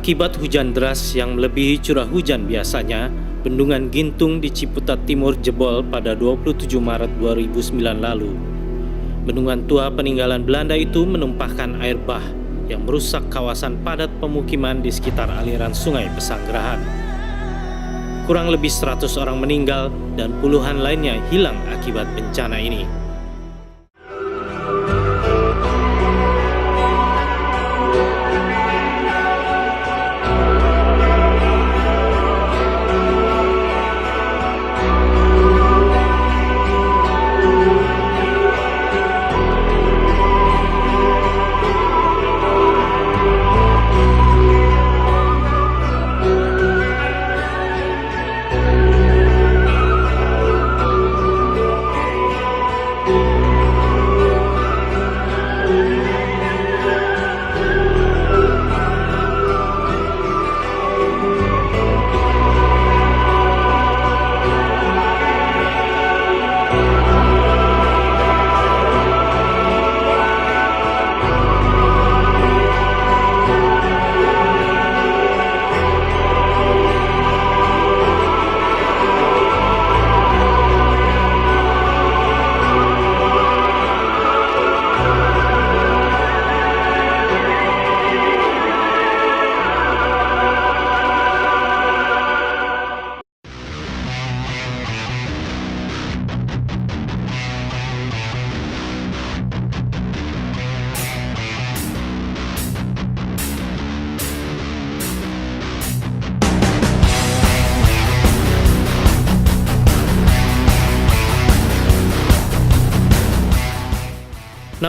Akibat hujan deras yang melebihi curah hujan biasanya, Bendungan Gintung di Ciputat Timur jebol pada 27 Maret 2009 lalu. Bendungan tua peninggalan Belanda itu menumpahkan air bah yang merusak kawasan padat pemukiman di sekitar aliran Sungai Pesanggerahan. Kurang lebih 100 orang meninggal dan puluhan lainnya hilang akibat bencana ini.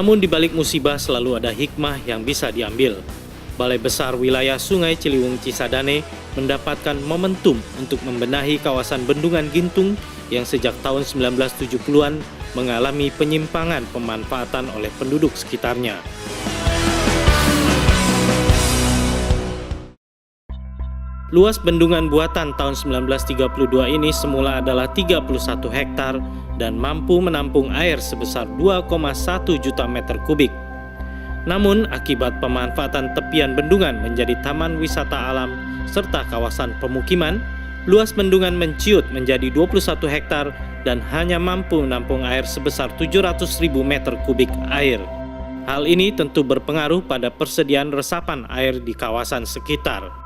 Namun di balik musibah selalu ada hikmah yang bisa diambil. Balai Besar Wilayah Sungai Ciliwung Cisadane mendapatkan momentum untuk membenahi kawasan Bendungan Gintung yang sejak tahun 1970-an mengalami penyimpangan pemanfaatan oleh penduduk sekitarnya. Luas bendungan buatan tahun 1932 ini semula adalah 31 hektar dan mampu menampung air sebesar 2,1 juta meter kubik. Namun, akibat pemanfaatan tepian bendungan menjadi taman wisata alam serta kawasan pemukiman, luas bendungan menciut menjadi 21 hektar dan hanya mampu menampung air sebesar 700.000 meter kubik air. Hal ini tentu berpengaruh pada persediaan resapan air di kawasan sekitar.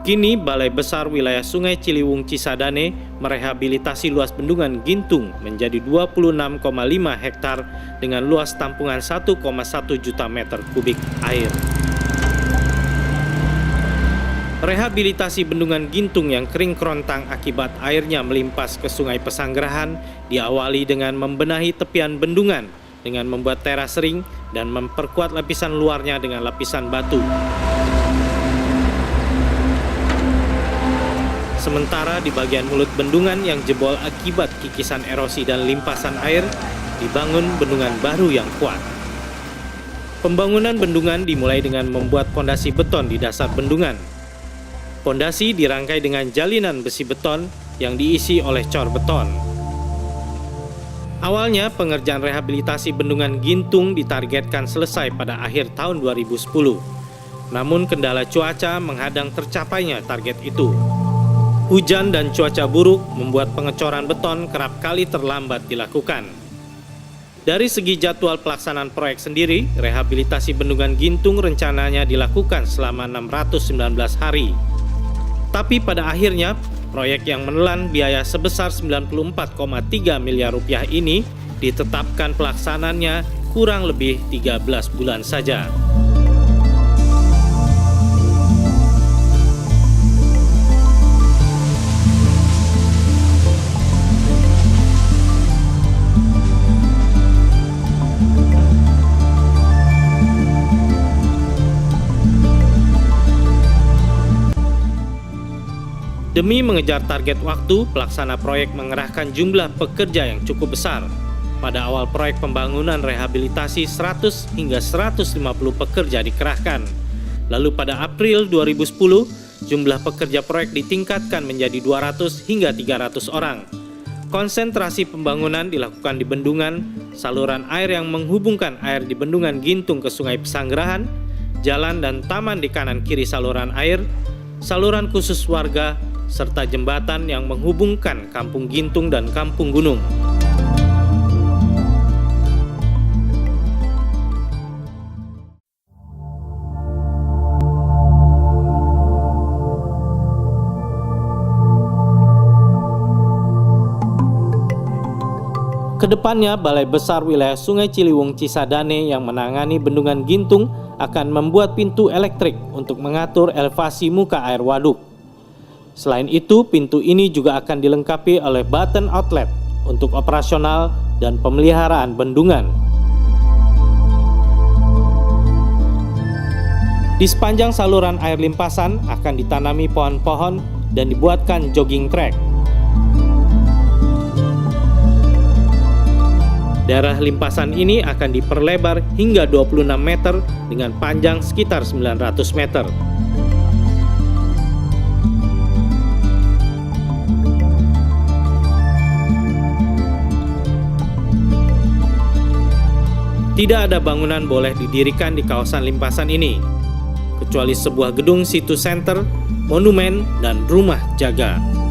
Kini, Balai Besar Wilayah Sungai Ciliwung Cisadane merehabilitasi luas bendungan Gintung menjadi 26,5 hektar dengan luas tampungan 1,1 juta meter kubik air. Rehabilitasi bendungan Gintung yang kering kerontang akibat airnya melimpas ke Sungai Pesanggerahan diawali dengan membenahi tepian bendungan dengan membuat teras ring dan memperkuat lapisan luarnya dengan lapisan batu. Sementara di bagian mulut bendungan yang jebol akibat kikisan erosi dan limpasan air, dibangun bendungan baru yang kuat. Pembangunan bendungan dimulai dengan membuat pondasi beton di dasar bendungan. Pondasi dirangkai dengan jalinan besi beton yang diisi oleh cor beton. Awalnya pengerjaan rehabilitasi bendungan Gintung ditargetkan selesai pada akhir tahun 2010. Namun kendala cuaca menghadang tercapainya target itu. Hujan dan cuaca buruk membuat pengecoran beton kerap kali terlambat dilakukan. Dari segi jadwal pelaksanaan proyek sendiri, rehabilitasi Bendungan Gintung rencananya dilakukan selama 619 hari. Tapi pada akhirnya, proyek yang menelan biaya sebesar 94,3 miliar rupiah ini ditetapkan pelaksanaannya kurang lebih 13 bulan saja. Demi mengejar target waktu, pelaksana proyek mengerahkan jumlah pekerja yang cukup besar. Pada awal proyek pembangunan rehabilitasi 100 hingga 150 pekerja dikerahkan. Lalu pada April 2010, jumlah pekerja proyek ditingkatkan menjadi 200 hingga 300 orang. Konsentrasi pembangunan dilakukan di bendungan, saluran air yang menghubungkan air di Bendungan Gintung ke Sungai Pesanggerahan, jalan dan taman di kanan kiri saluran air, saluran khusus warga, serta jembatan yang menghubungkan Kampung Gintung dan Kampung Gunung. Kedepannya, Balai Besar Wilayah Sungai Ciliwung Cisadane yang menangani bendungan Gintung akan membuat pintu elektrik untuk mengatur elevasi muka air waduk. Selain itu, pintu ini juga akan dilengkapi oleh button outlet untuk operasional dan pemeliharaan bendungan. Di sepanjang saluran air limpasan akan ditanami pohon-pohon dan dibuatkan jogging track. Daerah limpasan ini akan diperlebar hingga 26 meter dengan panjang sekitar 900 meter. Tidak ada bangunan boleh didirikan di kawasan limpasan ini, kecuali sebuah gedung situ center, monumen, dan rumah jaga.